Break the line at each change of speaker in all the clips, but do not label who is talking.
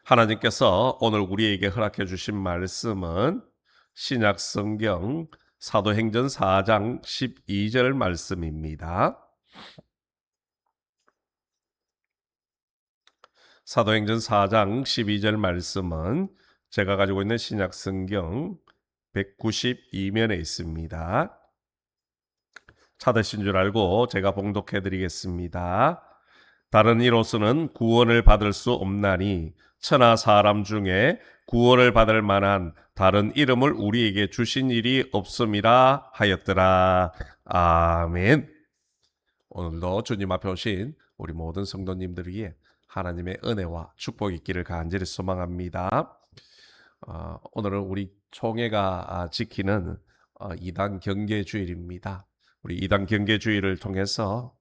하나님께서 오늘 우리에게 허락해 주신 말씀은 신약 성경 사도행전 4장 12절 말씀입니다. 사도행전 4장 12절 말씀은 제가 가지고 있는 신약 성경 192면에 있습니다. 찾으신 줄 알고 제가 봉독해 드리겠습니다. 다른 이로서는 구원을 받을 수 없나니 천하 사람 중에 구원을 받을 만한 다른 이름을 우리에게 주신 일이 없음이라 하였더라. 아멘. 오늘도 주님 앞에 오신 우리 모든 성도님들에게 하나님의 은혜와 축복이 있기를 간절히 소망합니다. 오늘은 우리 총회가 지키는 이단 경계주일입니다. 우리 이단 경계주일을 통해서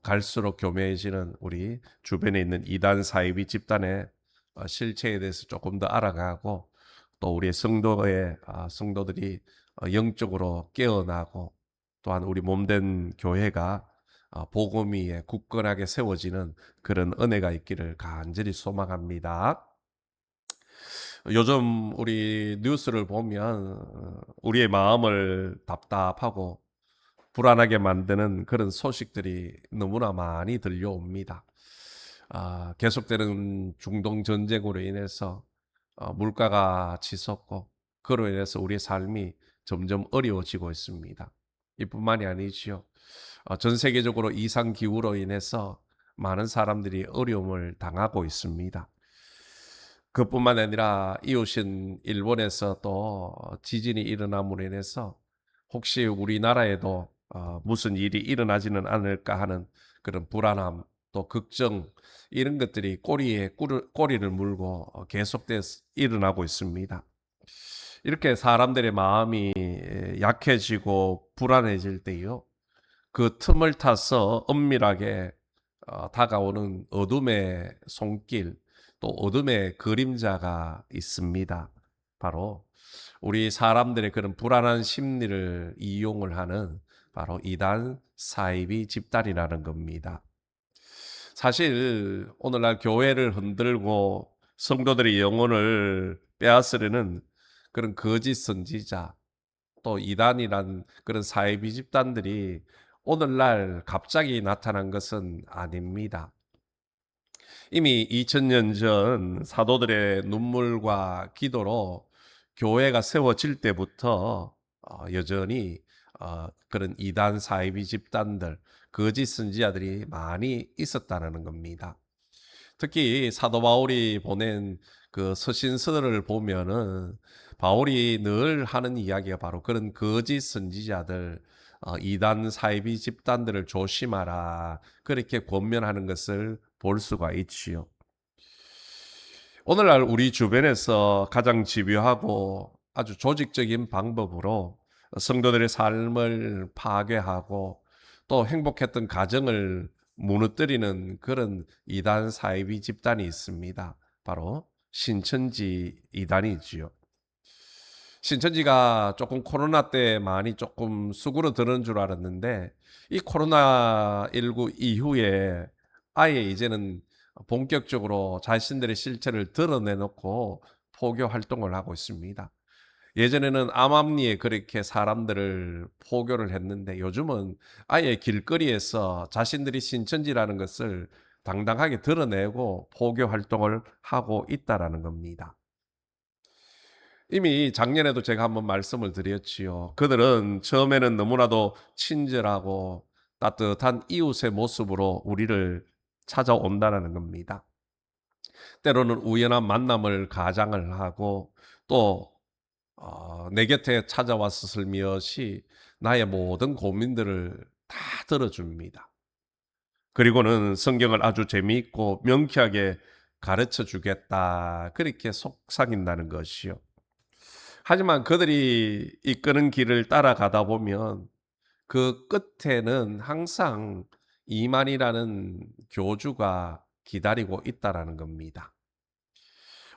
갈수록 교묘해지는 우리 주변에 있는 이단 사이비 집단의 실체에 대해서 조금 더 알아가고, 또 우리의 성도들이 영적으로 깨어나고, 또한 우리 몸된 교회가 복음 위에 굳건하게 세워지는 그런 은혜가 있기를 간절히 소망합니다. 요즘 우리 뉴스를 보면 우리의 마음을 답답하고 불안하게 만드는 그런 소식들이 너무나 많이 들려옵니다. 계속되는 중동 전쟁으로 인해서 물가가 치솟고, 그로 인해서 우리의 삶이 점점 어려워지고 있습니다. 이뿐만이 아니지요. 전 세계적으로 이상 기후로 인해서 많은 사람들이 어려움을 당하고 있습니다. 그뿐만 아니라 이웃인 일본에서 또 지진이 일어남으로 인해서 혹시 우리나라에도 무슨 일이 일어나지는 않을까 하는 그런 불안함, 또 걱정, 이런 것들이 꼬리를 물고 계속돼서 일어나고 있습니다. 이렇게 사람들의 마음이 약해지고 불안해질 때요, 그 틈을 타서 엄밀하게 다가오는 어둠의 손길, 또 어둠의 그림자가 있습니다. 바로 우리 사람들의 그런 불안한 심리를 이용을 하는 바로 이단 사이비 집단이라는 겁니다. 사실 오늘날 교회를 흔들고 성도들의 영혼을 빼앗으려는 그런 거짓 선지자, 또 이단이란 그런 사이비 집단들이 오늘날 갑자기 나타난 것은 아닙니다. 이미 2000년 전 사도들의 눈물과 기도로 교회가 세워질 때부터 여전히 그런 이단 사이비 집단들, 거짓 선지자들이 많이 있었다는 겁니다. 특히 사도 바울이 보낸 그 서신서를 보면은 바울이 늘 하는 이야기가 바로 그런 거짓 선지자들, 이단 사이비 집단들을 조심하라, 그렇게 권면하는 것을 볼 수가 있지요. 오늘날 우리 주변에서 가장 집요하고 아주 조직적인 방법으로 성도들의 삶을 파괴하고 또 행복했던 가정을 무너뜨리는 그런 이단 사이비 집단이 있습니다. 바로 신천지 이단이지요. 신천지가 조금 코로나 때 많이 조금 수그러드는 줄 알았는데, 이 코로나19 이후에 아예 이제는 본격적으로 자신들의 실체를 드러내놓고 포교 활동을 하고 있습니다. 예전에는 암암리에 그렇게 사람들을 포교를 했는데, 요즘은 아예 길거리에서 자신들이 신천지라는 것을 당당하게 드러내고 포교 활동을 하고 있다라는 겁니다. 이미 작년에도 제가 한번 말씀을 드렸지요. 그들은 처음에는 너무나도 친절하고 따뜻한 이웃의 모습으로 우리를 찾아온다는 겁니다. 때로는 우연한 만남을 가장을 하고, 또 내 곁에 찾아와서 슬며시 나의 모든 고민들을 다 들어줍니다. 그리고는 성경을 아주 재미있고 명쾌하게 가르쳐 주겠다, 그렇게 속삭인다는 것이요. 하지만 그들이 이끄는 길을 따라가다 보면 그 끝에는 항상 이만이라는 교주가 기다리고 있다라는 겁니다.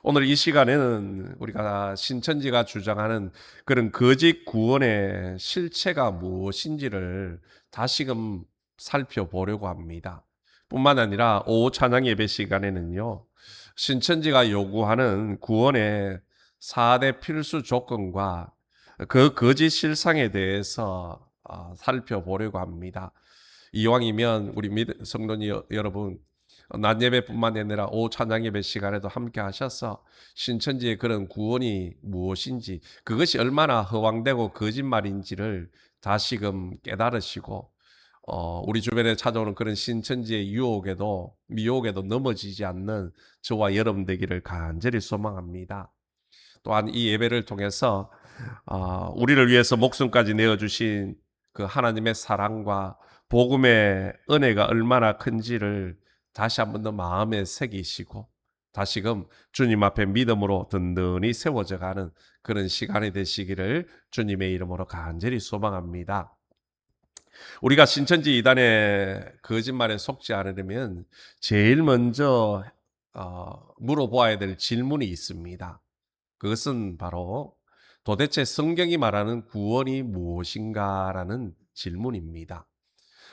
오늘 이 시간에는 우리가 신천지가 주장하는 그런 거짓 구원의 실체가 무엇인지를 다시금 살펴보려고 합니다. 뿐만 아니라 오후 찬양 예배 시간에는요, 신천지가 요구하는 구원의 4대 필수 조건과 그 거짓 실상에 대해서 살펴보려고 합니다. 이왕이면 우리 성도님 여러분, 낮 예배뿐만 아니라 오후 찬양 예배 시간에도 함께 하셔서 신천지의 그런 구원이 무엇인지, 그것이 얼마나 허황되고 거짓말인지를 다시금 깨달으시고 우리 주변에 찾아오는 그런 신천지의 유혹에도 미혹에도 넘어지지 않는 저와 여러분 되기를 간절히 소망합니다. 또한 이 예배를 통해서 우리를 위해서 목숨까지 내어주신 그 하나님의 사랑과 복음의 은혜가 얼마나 큰지를 다시 한번 더 마음에 새기시고 다시금 주님 앞에 믿음으로 든든히 세워져 가는 그런 시간이 되시기를 주님의 이름으로 간절히 소망합니다. 우리가 신천지 이단의 거짓말에 속지 않으려면 제일 먼저 물어보아야 될 질문이 있습니다. 그것은 바로 도대체 성경이 말하는 구원이 무엇인가라는 질문입니다.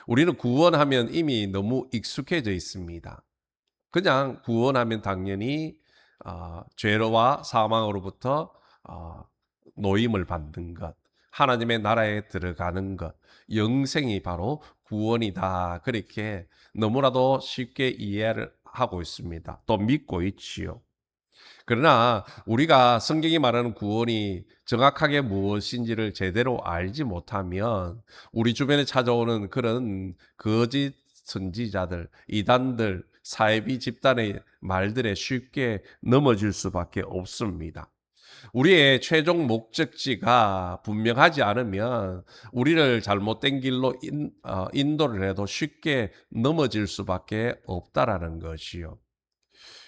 우리는 구원하면 이미 너무 익숙해져 있습니다. 그냥 구원하면 당연히 죄와 사망으로부터 노임을 받는 것, 하나님의 나라에 들어가는 것, 영생이 바로 구원이다. 그렇게 너무나도 쉽게 이해를 하고 있습니다. 또 믿고 있지요. 그러나 우리가 성경이 말하는 구원이 정확하게 무엇인지를 제대로 알지 못하면 우리 주변에 찾아오는 그런 거짓 선지자들, 이단들, 사이비 집단의 말들에 쉽게 넘어질 수밖에 없습니다. 우리의 최종 목적지가 분명하지 않으면 우리를 잘못된 길로 인도를 해도 쉽게 넘어질 수밖에 없다라는 것이요.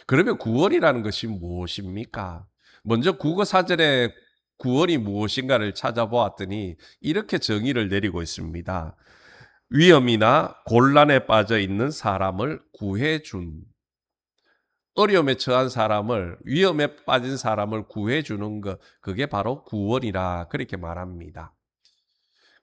그러면 구원이라는 것이 무엇입니까? 먼저 국어사전에 구원이 무엇인가를 찾아보았더니 이렇게 정의를 내리고 있습니다. 위험이나 곤란에 빠져 있는 사람을 구해준, 어려움에 처한 사람을, 위험에 빠진 사람을 구해주는 것, 그게 바로 구원이라 그렇게 말합니다.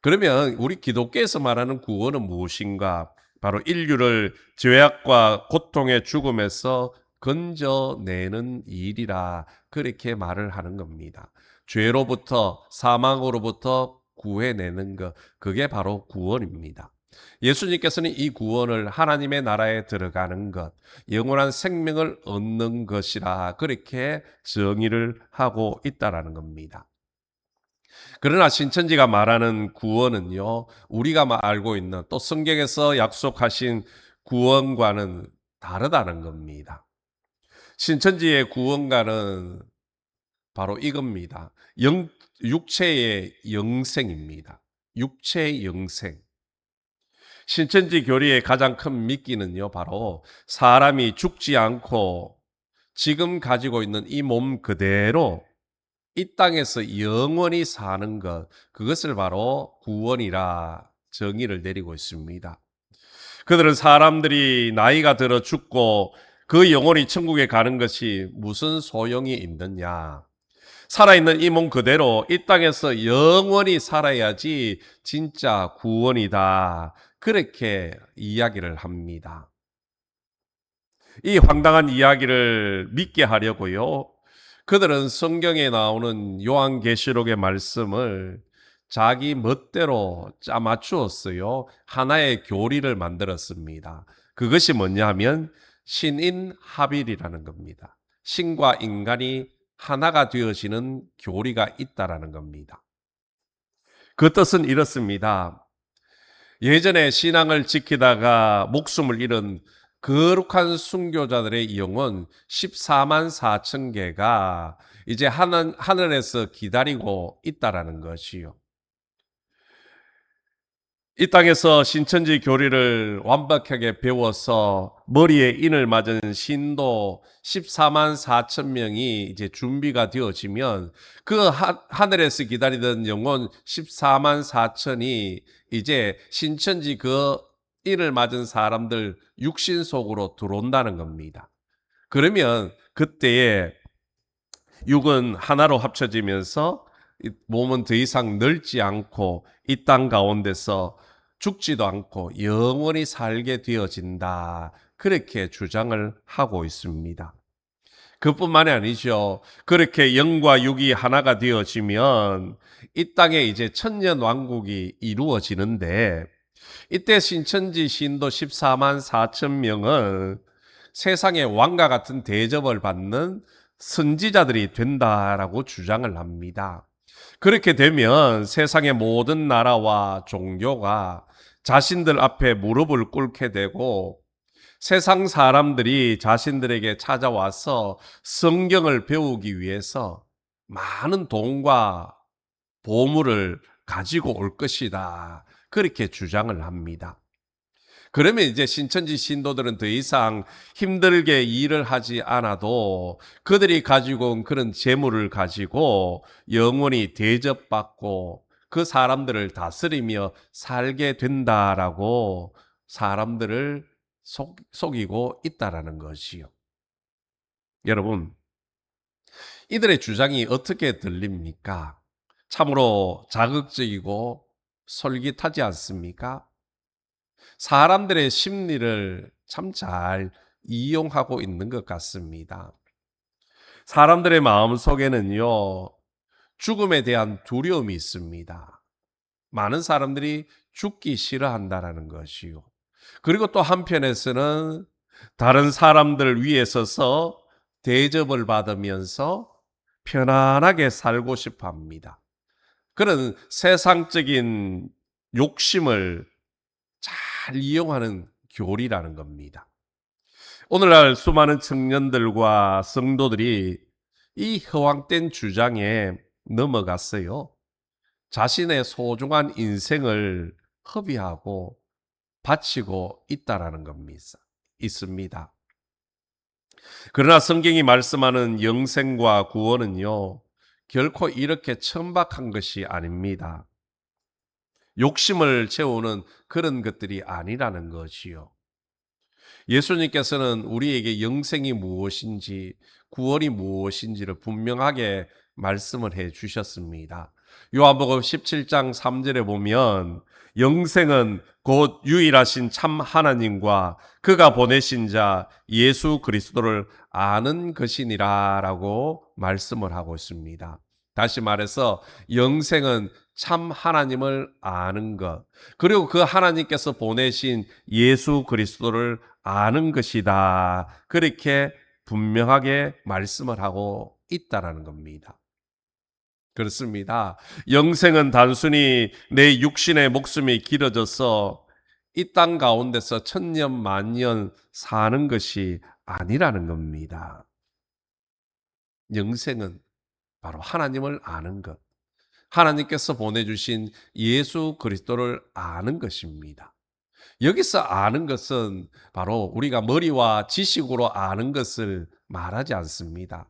그러면 우리 기독교에서 말하는 구원은 무엇인가? 바로 인류를 죄악과 고통의 죽음에서 건져내는 일이라 그렇게 말을 하는 겁니다. 죄로부터 사망으로부터 구해내는 것, 그게 바로 구원입니다. 예수님께서는 이 구원을 하나님의 나라에 들어가는 것, 영원한 생명을 얻는 것이라 그렇게 정의를 하고 있다라는 겁니다. 그러나 신천지가 말하는 구원은요, 우리가 알고 있는 또 성경에서 약속하신 구원과는 다르다는 겁니다. 신천지의 구원과는 바로 이겁니다. 육체의 영생입니다. 육체의 영생. 신천지 교리의 가장 큰 미끼는요, 바로 사람이 죽지 않고 지금 가지고 있는 이 몸 그대로 이 땅에서 영원히 사는 것, 그것을 바로 구원이라 정의를 내리고 있습니다. 그들은 사람들이 나이가 들어 죽고 그 영혼이 천국에 가는 것이 무슨 소용이 있느냐. 살아있는 이 몸 그대로 이 땅에서 영원히 살아야지 진짜 구원이다. 그렇게 이야기를 합니다. 이 황당한 이야기를 믿게 하려고요. 그들은 성경에 나오는 요한계시록의 말씀을 자기 멋대로 짜맞추었어요. 하나의 교리를 만들었습니다. 그것이 뭐냐 하면 신인합일이라는 겁니다. 신과 인간이 하나가 되어지는 교리가 있다라는 겁니다. 그 뜻은 이렇습니다. 예전에 신앙을 지키다가 목숨을 잃은 거룩한 순교자들의 영혼 14만 4천 개가 이제 하늘에서 기다리고 있다라는 것이요. 이 땅에서 신천지 교리를 완벽하게 배워서 머리에 인을 맞은 신도 14만 4천 명이 이제 준비가 되어지면 그 하늘에서 기다리던 영혼 14만 4천이 이제 신천지 그 인을 맞은 사람들 육신 속으로 들어온다는 겁니다. 그러면 그때에 육은 하나로 합쳐지면서 몸은 더 이상 늙지 않고 이 땅 가운데서 죽지도 않고 영원히 살게 되어진다. 그렇게 주장을 하고 있습니다. 그뿐만이 아니죠. 그렇게 영과 육이 하나가 되어지면 이 땅에 이제 천년 왕국이 이루어지는데, 이때 신천지 신도 14만 4천 명은 세상의 왕과 같은 대접을 받는 선지자들이 된다라고 주장을 합니다. 그렇게 되면 세상의 모든 나라와 종교가 자신들 앞에 무릎을 꿇게 되고, 세상 사람들이 자신들에게 찾아와서 성경을 배우기 위해서 많은 돈과 보물을 가지고 올 것이다, 그렇게 주장을 합니다. 그러면 이제 신천지 신도들은 더 이상 힘들게 일을 하지 않아도 그들이 가지고 온 그런 재물을 가지고 영원히 대접받고 그 사람들을 다스리며 살게 된다라고 사람들을 속이고 있다라는 것이요. 여러분, 이들의 주장이 어떻게 들립니까? 참으로 자극적이고 솔깃하지 않습니까? 사람들의 심리를 참 잘 이용하고 있는 것 같습니다. 사람들의 마음 속에는요, 죽음에 대한 두려움이 있습니다. 많은 사람들이 죽기 싫어한다라는 것이요. 그리고 또 한편에서는 다른 사람들 위에 서서 대접을 받으면서 편안하게 살고 싶어 합니다. 그런 세상적인 욕심을 잘 이용하는 교리라는 겁니다. 오늘날 수많은 청년들과 성도들이 이 허황된 주장에 넘어갔어요. 자신의 소중한 인생을 허비하고 바치고 있다라는 겁니다. 있습니다. 그러나 성경이 말씀하는 영생과 구원은요, 결코 이렇게 천박한 것이 아닙니다. 욕심을 채우는 그런 것들이 아니라는 것이요. 예수님께서는 우리에게 영생이 무엇인지, 구원이 무엇인지를 분명하게 말씀을 해 주셨습니다. 요한복음 17장 3절에 보면 영생은 곧 유일하신 참 하나님과 그가 보내신 자 예수 그리스도를 아는 것이니라라고 말씀을 하고 있습니다. 다시 말해서 영생은 참 하나님을 아는 것, 그리고 그 하나님께서 보내신 예수 그리스도를 아는 것이다, 그렇게 분명하게 말씀을 하고 있다라는 겁니다. 그렇습니다. 영생은 단순히 내 육신의 목숨이 길어져서 이 땅 가운데서 천년 만년 사는 것이 아니라는 겁니다. 영생은 바로 하나님을 아는 것, 하나님께서 보내주신 예수 그리스도를 아는 것입니다. 여기서 아는 것은 바로 우리가 머리와 지식으로 아는 것을 말하지 않습니다.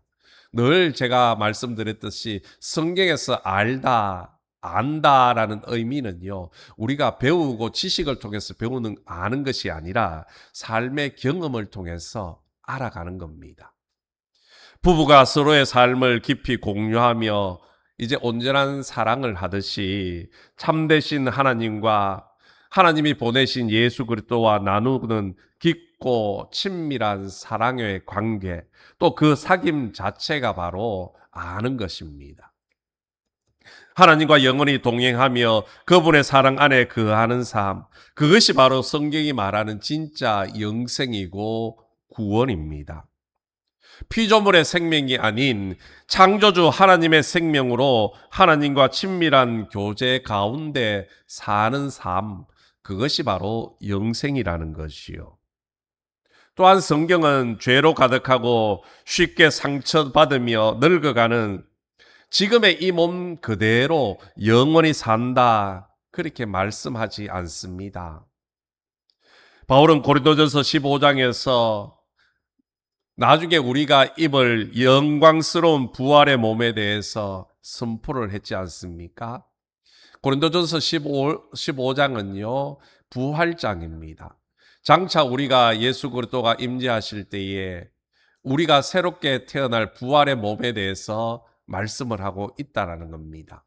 늘 제가 말씀드렸듯이 성경에서 알다, 안다라는 의미는요, 우리가 배우고 지식을 통해서 아는 것이 아니라 삶의 경험을 통해서 알아가는 겁니다. 부부가 서로의 삶을 깊이 공유하며 이제 온전한 사랑을 하듯이 참되신 하나님과 하나님이 보내신 예수 그리스도와 나누는 깊고 친밀한 사랑의 관계, 또 그 사귐 자체가 바로 아는 것입니다. 하나님과 영원히 동행하며 그분의 사랑 안에 거하는 삶, 그것이 바로 성경이 말하는 진짜 영생이고 구원입니다. 피조물의 생명이 아닌 창조주 하나님의 생명으로 하나님과 친밀한 교제 가운데 사는 삶, 그것이 바로 영생이라는 것이요. 또한 성경은 죄로 가득하고 쉽게 상처받으며 늙어가는 지금의 이 몸 그대로 영원히 산다, 그렇게 말씀하지 않습니다. 바울은 고린도전서 15장에서 나중에 우리가 입을 영광스러운 부활의 몸에 대해서 선포를 했지 않습니까? 고린도전서 15장은요, 부활장입니다. 장차 우리가 예수 그리스도가 임재하실 때에 우리가 새롭게 태어날 부활의 몸에 대해서 말씀을 하고 있다라는 겁니다.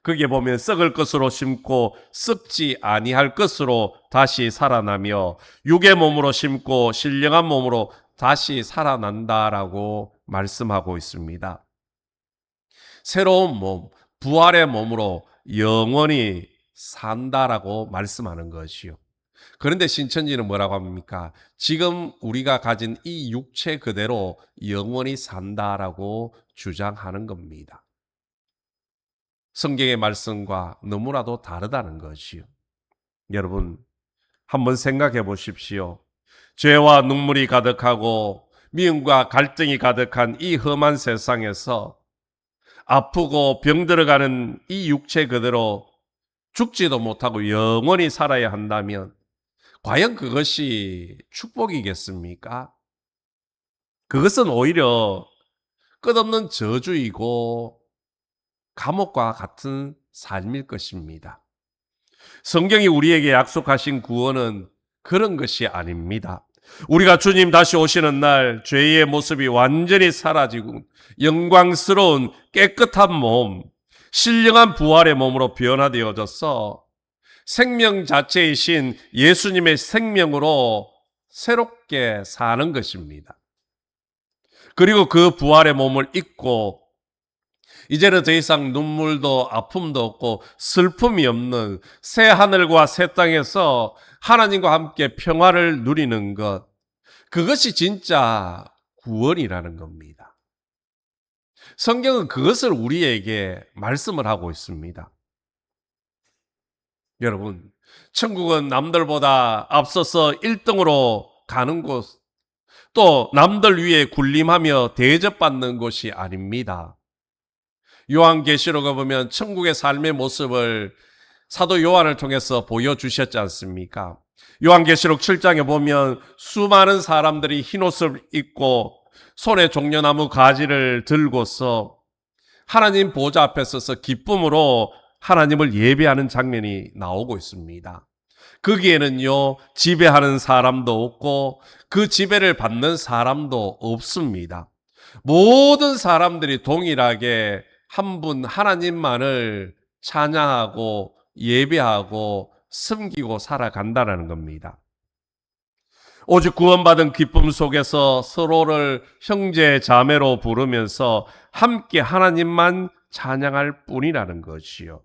거기에 보면 썩을 것으로 심고 썩지 아니할 것으로 다시 살아나며 육의 몸으로 심고 신령한 몸으로 다시 살아난다라고 말씀하고 있습니다. 새로운 몸, 부활의 몸으로 영원히 산다라고 말씀하는 것이요. 그런데 신천지는 뭐라고 합니까? 지금 우리가 가진 이 육체 그대로 영원히 산다라고 주장하는 겁니다. 성경의 말씀과 너무나도 다르다는 것이요. 여러분, 한번 생각해 보십시오. 죄와 눈물이 가득하고 미움과 갈등이 가득한 이 험한 세상에서 아프고 병들어가는 이 육체 그대로 죽지도 못하고 영원히 살아야 한다면 과연 그것이 축복이겠습니까? 그것은 오히려 끝없는 저주이고 감옥과 같은 삶일 것입니다. 성경이 우리에게 약속하신 구원은 그런 것이 아닙니다. 우리가 주님 다시 오시는 날 죄의 모습이 완전히 사라지고 영광스러운 깨끗한 몸, 신령한 부활의 몸으로 변화되어져서 생명 자체이신 예수님의 생명으로 새롭게 사는 것입니다. 그리고 그 부활의 몸을 입고 이제는 더 이상 눈물도 아픔도 없고 슬픔이 없는 새 하늘과 새 땅에서 하나님과 함께 평화를 누리는 것, 그것이 진짜 구원이라는 겁니다. 성경은 그것을 우리에게 말씀을 하고 있습니다. 여러분, 천국은 남들보다 앞서서 1등으로 가는 곳, 또 남들 위에 군림하며 대접받는 곳이 아닙니다. 요한계시록에 보면 천국의 삶의 모습을 사도 요한을 통해서 보여주셨지 않습니까? 요한계시록 7장에 보면 수많은 사람들이 흰옷을 입고 손에 종려나무 가지를 들고서 하나님 보좌 앞에 서서 기쁨으로 하나님을 예배하는 장면이 나오고 있습니다. 거기에는요, 지배하는 사람도 없고 그 지배를 받는 사람도 없습니다. 모든 사람들이 동일하게 한 분 하나님만을 찬양하고 예배하고 섬기고 살아간다는 겁니다. 오직 구원받은 기쁨 속에서 서로를 형제 자매로 부르면서 함께 하나님만 찬양할 뿐이라는 것이요.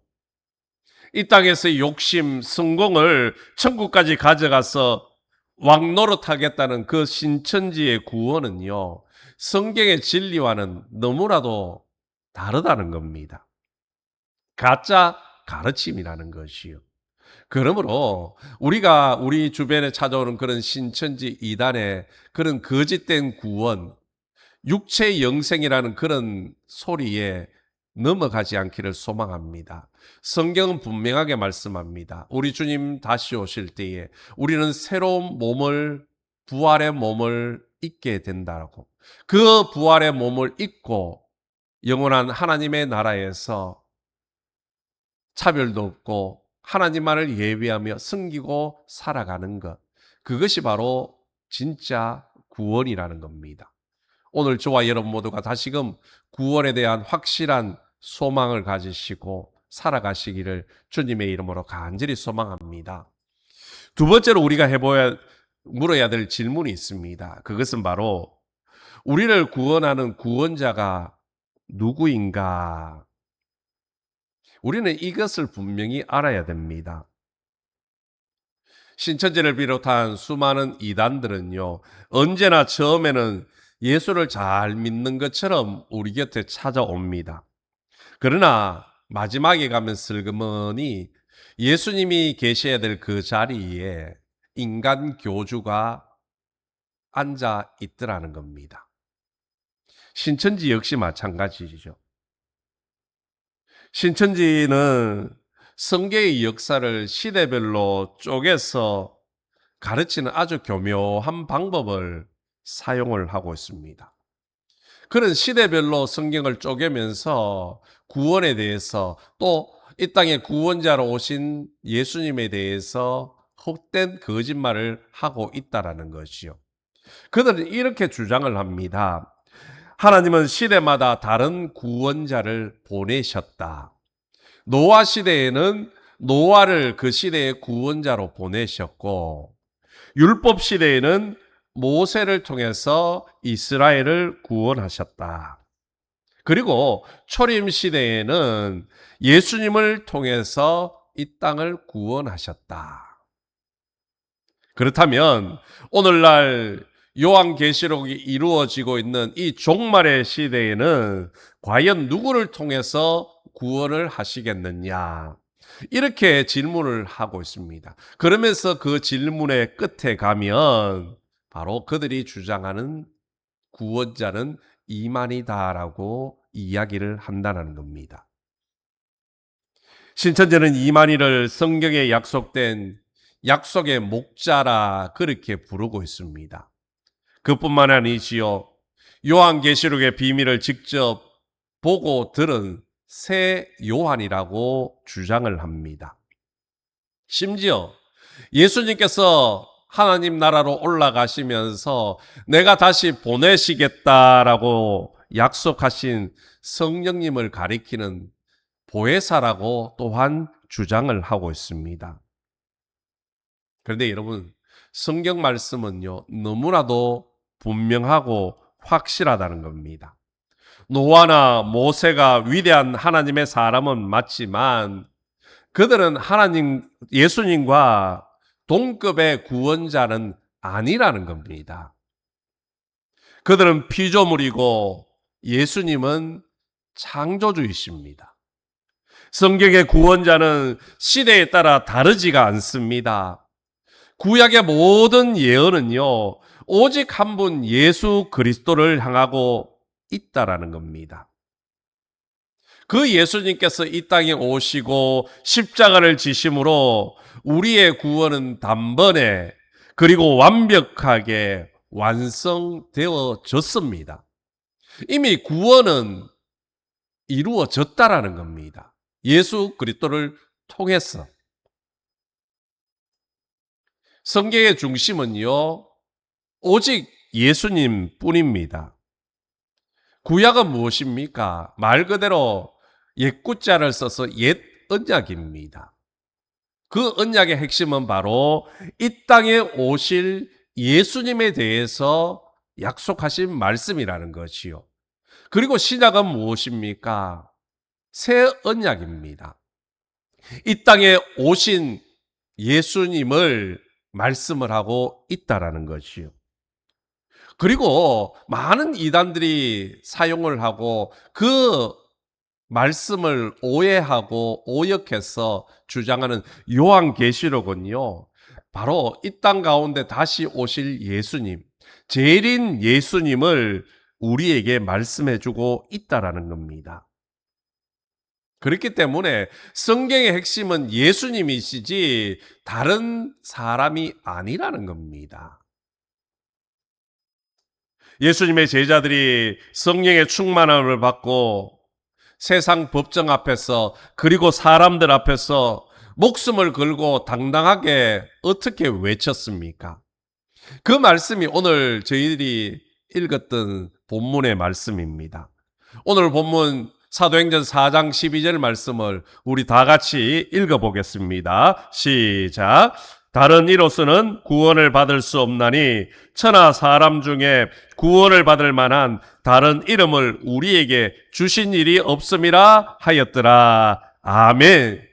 이 땅에서의 욕심, 성공을 천국까지 가져가서 왕노릇하겠다는 그 신천지의 구원은요, 성경의 진리와는 너무나도 다르다는 겁니다. 가짜 가르침이라는 것이요. 그러므로 우리가 우리 주변에 찾아오는 그런 신천지 이단의 그런 거짓된 구원, 육체 영생이라는 그런 소리에 넘어가지 않기를 소망합니다. 성경은 분명하게 말씀합니다. 우리 주님 다시 오실 때에 우리는 새로운 몸을, 부활의 몸을 입게 된다고. 그 부활의 몸을 입고 영원한 하나님의 나라에서 차별도 없고 하나님만을 예배하며 섬기고 살아가는 것, 그것이 바로 진짜 구원이라는 겁니다. 오늘 저와 여러분 모두가 다시금 구원에 대한 확실한 소망을 가지시고 살아가시기를 주님의 이름으로 간절히 소망합니다. 두 번째로 우리가 물어야 될 질문이 있습니다. 그것은 바로 우리를 구원하는 구원자가 누구인가? 우리는 이것을 분명히 알아야 됩니다. 신천지를 비롯한 수많은 이단들은요, 언제나 처음에는 예수를 잘 믿는 것처럼 우리 곁에 찾아옵니다. 그러나 마지막에 가면 슬그머니 예수님이 계셔야 될 그 자리에 인간 교주가 앉아 있더라는 겁니다. 신천지 역시 마찬가지죠. 신천지는 성경의 역사를 시대별로 쪼개서 가르치는 아주 교묘한 방법을 사용을 하고 있습니다. 그런 시대별로 성경을 쪼개면서 구원에 대해서 또 이 땅에 구원자로 오신 예수님에 대해서 헛된 거짓말을 하고 있다라는 것이요. 그들은 이렇게 주장을 합니다. 하나님은 시대마다 다른 구원자를 보내셨다. 노아 시대에는 노아를 그 시대의 구원자로 보내셨고, 율법 시대에는 모세를 통해서 이스라엘을 구원하셨다. 그리고 초림 시대에는 예수님을 통해서 이 땅을 구원하셨다. 그렇다면 오늘날 요한계시록이 이루어지고 있는 이 종말의 시대에는 과연 누구를 통해서 구원을 하시겠느냐? 이렇게 질문을 하고 있습니다. 그러면서 그 질문의 끝에 가면 바로 그들이 주장하는 구원자는 이만희다라고 이야기를 한다는 겁니다. 신천지는 이만희를 성경에 약속된 약속의 목자라 그렇게 부르고 있습니다. 그뿐만 아니지요. 요한계시록의 비밀을 직접 보고 들은 새 요한이라고 주장을 합니다. 심지어 예수님께서 하나님 나라로 올라가시면서 내가 다시 보내시겠다라고 약속하신 성령님을 가리키는 보혜사라고 또한 주장을 하고 있습니다. 그런데 여러분, 성경 말씀은요, 너무나도 분명하고 확실하다는 겁니다. 노아나 모세가 위대한 하나님의 사람은 맞지만 그들은 하나님, 예수님과 동급의 구원자는 아니라는 겁니다. 그들은 피조물이고 예수님은 창조주이십니다. 성경의 구원자는 시대에 따라 다르지가 않습니다. 구약의 모든 예언은요, 오직 한 분 예수 그리스도를 향하고 있다라는 겁니다. 그 예수님께서 이 땅에 오시고 십자가를 지심으로 우리의 구원은 단번에 그리고 완벽하게 완성되어졌습니다. 이미 구원은 이루어졌다라는 겁니다. 예수 그리스도를 통해서. 성경의 중심은요, 오직 예수님 뿐입니다. 구약은 무엇입니까? 말 그대로 옛구자를 써서 옛 언약입니다. 그 언약의 핵심은 바로 이 땅에 오실 예수님에 대해서 약속하신 말씀이라는 것이요. 그리고 신약은 무엇입니까? 새 언약입니다. 이 땅에 오신 예수님을 말씀을 하고 있다라는 것이요. 그리고 많은 이단들이 사용을 하고 그 말씀을 오해하고 오역해서 주장하는 요한계시록은요, 바로 이 땅 가운데 다시 오실 예수님, 재림 예수님을 우리에게 말씀해 주고 있다라는 겁니다. 그렇기 때문에 성경의 핵심은 예수님이시지 다른 사람이 아니라는 겁니다. 예수님의 제자들이 성령의 충만함을 받고 세상 법정 앞에서 그리고 사람들 앞에서 목숨을 걸고 당당하게 어떻게 외쳤습니까? 그 말씀이 오늘 저희들이 읽었던 본문의 말씀입니다. 오늘 본문 사도행전 4장 12절 말씀을 우리 다 같이 읽어보겠습니다. 시작. 다른 이로서는 구원을 받을 수 없나니 천하 사람 중에 구원을 받을 만한 다른 이름을 우리에게 주신 일이 없음이라 하였더라. 아멘.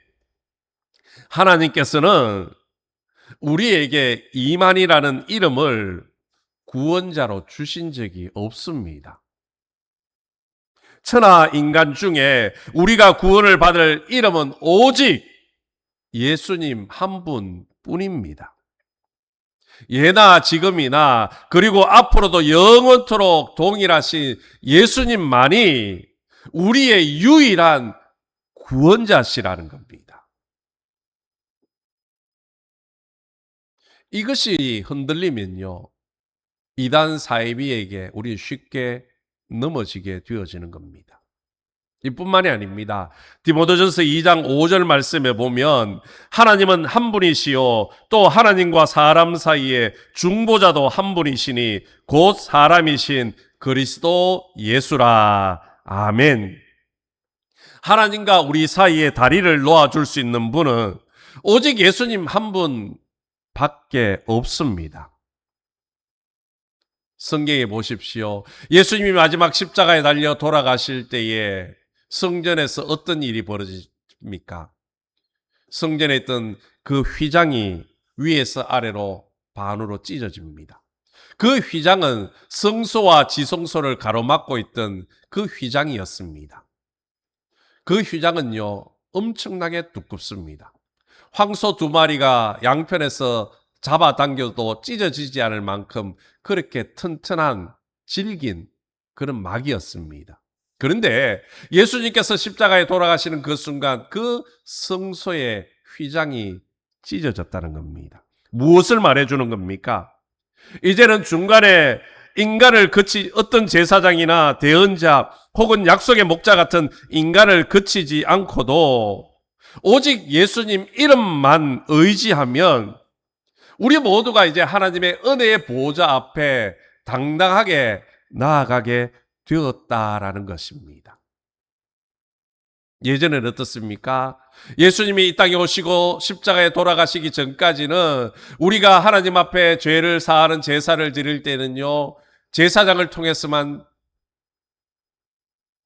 하나님께서는 우리에게 이만이라는 이름을 구원자로 주신 적이 없습니다. 천하 인간 중에 우리가 구원을 받을 이름은 오직 예수님 한 분뿐입니다. 예나 지금이나 그리고 앞으로도 영원토록 동일하신 예수님만이 우리의 유일한 구원자시라는 겁니다. 이것이 흔들리면요, 이단 사이비에게 우리 쉽게 넘어지게 되어지는 겁니다. 이뿐만이 아닙니다. 디모데전서 2장 5절 말씀에 보면 하나님은 한 분이시요 또 하나님과 사람 사이에 중보자도 한 분이시니 곧 사람이신 그리스도 예수라. 아멘. 하나님과 우리 사이에 다리를 놓아줄 수 있는 분은 오직 예수님 한 분밖에 없습니다. 성경에 보십시오. 예수님이 마지막 십자가에 달려 돌아가실 때에 성전에서 어떤 일이 벌어집니까? 성전에 있던 그 휘장이 위에서 아래로 반으로 찢어집니다. 그 휘장은 성소와 지성소를 가로막고 있던 그 휘장이었습니다. 그 휘장은요, 엄청나게 두껍습니다. 황소 2마리가 양편에서 잡아당겨도 찢어지지 않을 만큼 그렇게 튼튼한 질긴 그런 막이었습니다. 그런데 예수님께서 십자가에 돌아가시는 그 순간 그 성소의 휘장이 찢어졌다는 겁니다. 무엇을 말해주는 겁니까? 이제는 중간에 인간을 거치 어떤 제사장이나 대언자 혹은 약속의 목자 같은 인간을 거치지 않고도 오직 예수님 이름만 의지하면 우리 모두가 이제 하나님의 은혜의 보좌 앞에 당당하게 나아가게 되었다라는 것입니다. 예전에는 어떻습니까? 예수님이 이 땅에 오시고 십자가에 돌아가시기 전까지는 우리가 하나님 앞에 죄를 사하는 제사를 드릴 때는요, 제사장을 통해서만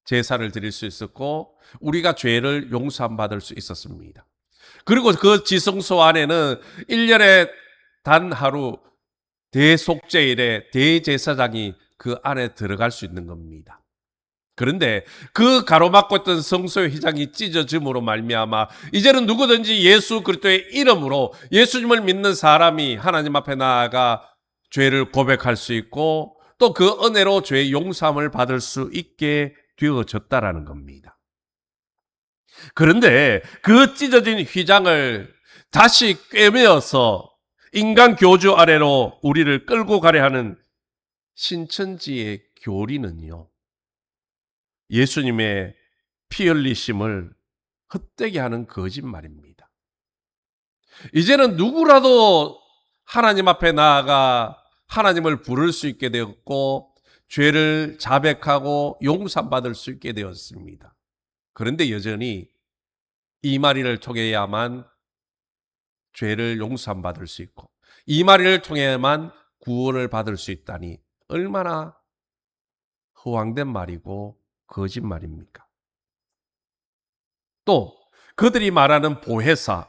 제사를 드릴 수 있었고 우리가 죄를 용서함 받을 수 있었습니다. 그리고 그 지성소 안에는 1년에 단 하루 대속죄일에 대제사장이 그 안에 들어갈 수 있는 겁니다. 그런데 그 가로막고 있던 성소의 휘장이 찢어짐으로 말미암아 이제는 누구든지 예수 그리스도의 이름으로 예수님을 믿는 사람이 하나님 앞에 나아가 죄를 고백할 수 있고 또 그 은혜로 죄의 용서함을 받을 수 있게 되어졌다라는 겁니다. 그런데 그 찢어진 휘장을 다시 꿰매어서 인간 교주 아래로 우리를 끌고 가려 하는 신천지의 교리는요, 예수님의 피 흘리심을 헛되게 하는 거짓말입니다. 이제는 누구라도 하나님 앞에 나아가 하나님을 부를 수 있게 되었고 죄를 자백하고 용서받을 수 있게 되었습니다. 그런데 여전히 이마리를 통해야만 죄를 용서받을 수 있고 이마리를 통해야만 구원을 받을 수 있다니 얼마나 허황된 말이고 거짓말입니까? 또 그들이 말하는 보혜사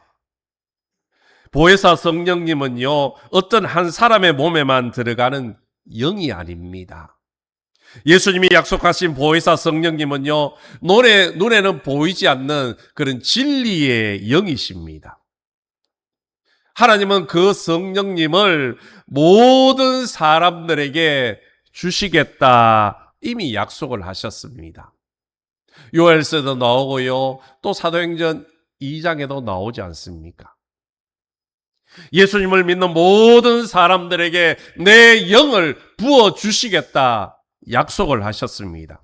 성령님은요, 어떤 한 사람의 몸에만 들어가는 영이 아닙니다. 예수님이 약속하신 보혜사 성령님은요, 눈에는 보이지 않는 그런 진리의 영이십니다. 하나님은 그 성령님을 모든 사람들에게 주시겠다 이미 약속을 하셨습니다. 요엘서도 나오고요, 또 사도행전 2장에도 나오지 않습니까? 예수님을 믿는 모든 사람들에게 내 영을 부어 주시겠다 약속을 하셨습니다.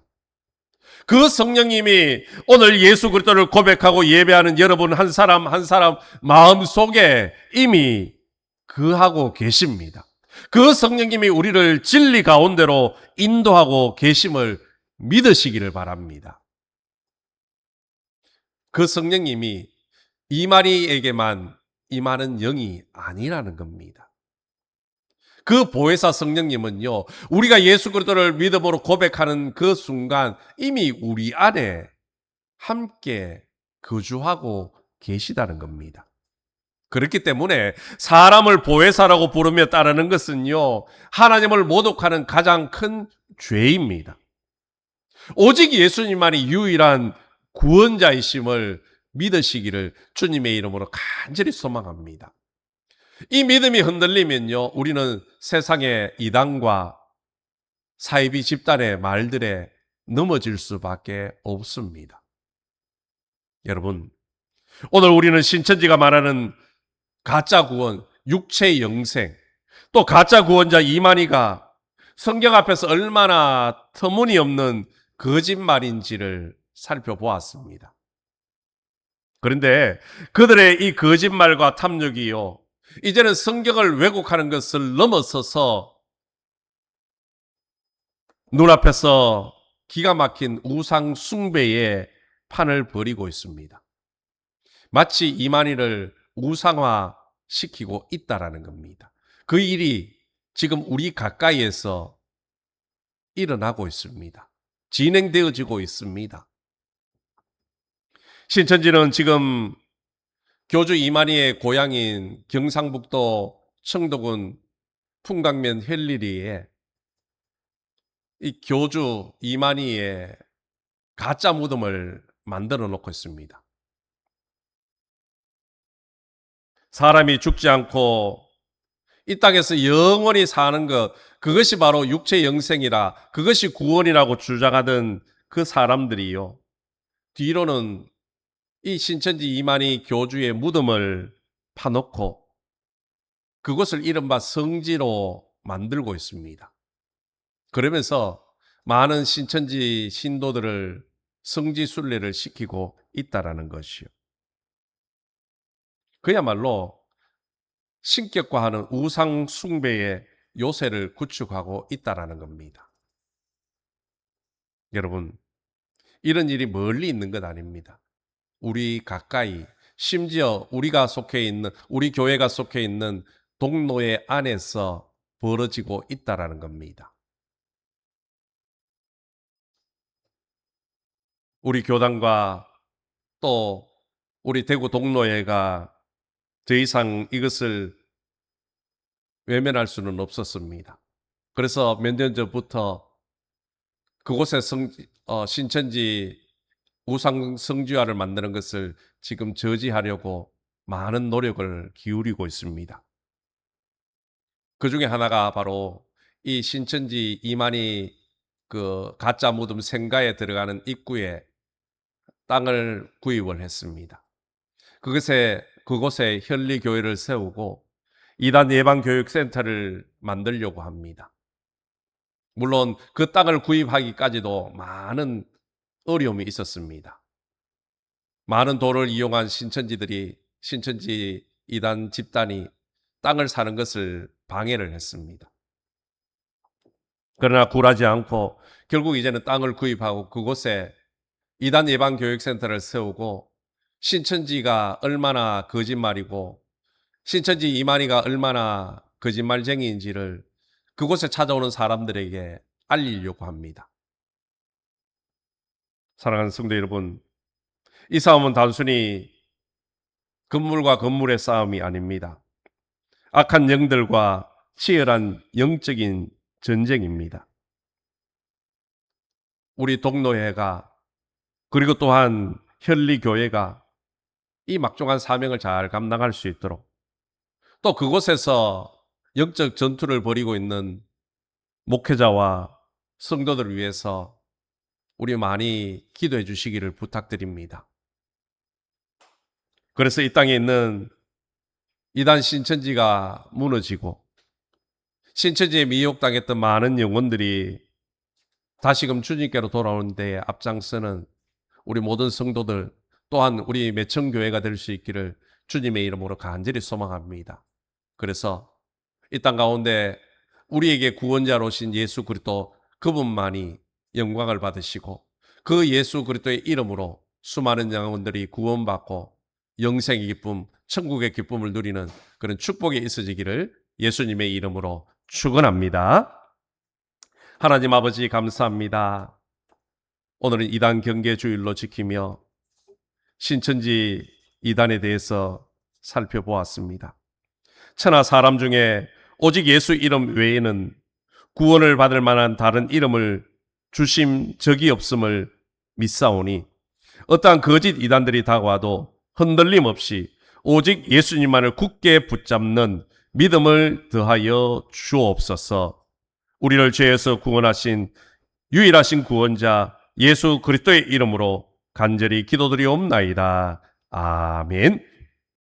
그 성령님이 오늘 예수 그리스도를 고백하고 예배하는 여러분 한 사람 한 사람 마음속에 이미 거하고 계십니다. 그 성령님이 우리를 진리 가운데로 인도하고 계심을 믿으시기를 바랍니다. 그 성령님이 이마리에게만 임하는 영이 아니라는 겁니다. 그 보혜사 성령님은요, 우리가 예수 그리스도를 믿음으로 고백하는 그 순간 이미 우리 안에 함께 거주하고 계시다는 겁니다. 그렇기 때문에 사람을 보혜사라고 부르며 따르는 것은요, 하나님을 모독하는 가장 큰 죄입니다. 오직 예수님만이 유일한 구원자이심을 믿으시기를 주님의 이름으로 간절히 소망합니다. 이 믿음이 흔들리면요, 우리는 세상의 이단과 사이비 집단의 말들에 넘어질 수밖에 없습니다. 여러분, 오늘 우리는 신천지가 말하는 가짜 구원, 육체 영생, 또 가짜 구원자 이만희가 성경 앞에서 얼마나 터무니없는 거짓말인지를 살펴보았습니다. 그런데 그들의 이 거짓말과 탐욕이요, 이제는 성경을 왜곡하는 것을 넘어서서 눈앞에서 기가 막힌 우상 숭배의 판을 벌이고 있습니다. 마치 이만희를 우상화시키고 있다라는 겁니다. 그 일이 지금 우리 가까이에서 일어나고 있습니다. 진행되어지고 있습니다. 신천지는 지금 교주 이만희의 고향인 경상북도 청도군 풍광면 헬리리에 이 교주 이만희의 가짜 무덤을 만들어 놓고 있습니다. 사람이 죽지 않고 이 땅에서 영원히 사는 것, 그것이 바로 육체 영생이라, 그것이 구원이라고 주장하던 그 사람들이요, 뒤로는 이 신천지 이만희 교주의 무덤을 파놓고 그것을 이른바 성지로 만들고 있습니다. 그러면서 많은 신천지 신도들을 성지 순례를 시키고 있다라는 것이요. 그야말로 신격화하는 우상 숭배의 요새를 구축하고 있다라는 겁니다. 여러분, 이런 일이 멀리 있는 것 아닙니다. 우리 가까이, 심지어 우리가 속해 있는, 우리 교회가 속해 있는 동로의 안에서 벌어지고 있다라는 겁니다. 우리 교단과 또 우리 대구 동로회가 더 이상 이것을 외면할 수는 없었습니다. 그래서 몇 년 전부터 그곳에 신천지 우상 성지화를 만드는 것을 지금 저지하려고 많은 노력을 기울이고 있습니다. 그 중에 하나가 바로 이 신천지 이만희 그 가짜 무덤 생가에 들어가는 입구에 땅을 구입을 했습니다. 그곳에 현리교회를 세우고 이단 예방교육센터를 만들려고 합니다. 물론 그 땅을 구입하기까지도 많은 어려움이 있었습니다. 많은 돈을 이용한 신천지 이단 집단이 땅을 사는 것을 방해를 했습니다. 그러나 굴하지 않고 결국 이제는 땅을 구입하고 그곳에 이단 예방교육센터를 세우고 신천지가 얼마나 거짓말이고 신천지 이만희가 얼마나 거짓말쟁이인지를 그곳에 찾아오는 사람들에게 알리려고 합니다. 사랑하는 성도 여러분, 이 싸움은 단순히 건물과 건물의 싸움이 아닙니다. 악한 영들과 치열한 영적인 전쟁입니다. 우리 동로회가 그리고 또한 현리교회가 이 막중한 사명을 잘 감당할 수 있도록 또 그곳에서 영적 전투를 벌이고 있는 목회자와 성도들을 위해서 우리 많이 기도해 주시기를 부탁드립니다. 그래서 이 땅에 있는 이단 신천지가 무너지고 신천지에 미혹당했던 많은 영혼들이 다시금 주님께로 돌아오는 데에 앞장서는 우리 모든 성도들 또한 우리 매청교회가 될 수 있기를 주님의 이름으로 간절히 소망합니다. 그래서 이 땅 가운데 우리에게 구원자로 오신 예수 그리스도 그분만이 영광을 받으시고 그 예수 그리스도의 이름으로 수많은 영혼들이 구원받고 영생의 기쁨, 천국의 기쁨을 누리는 그런 축복이 있어지기를 예수님의 이름으로 축원합니다. 하나님 아버지 감사합니다. 오늘은 이단 경계 주일로 지키며 신천지 이단에 대해서 살펴보았습니다. 천하 사람 중에 오직 예수 이름 외에는 구원을 받을 만한 다른 이름을 주심 적이 없음을 믿사오니 어떠한 거짓 이단들이 다가와도 흔들림 없이 오직 예수님만을 굳게 붙잡는 믿음을 더하여 주옵소서. 우리를 죄에서 구원하신 유일하신 구원자 예수 그리스도의 이름으로 간절히 기도드리옵나이다. 아멘.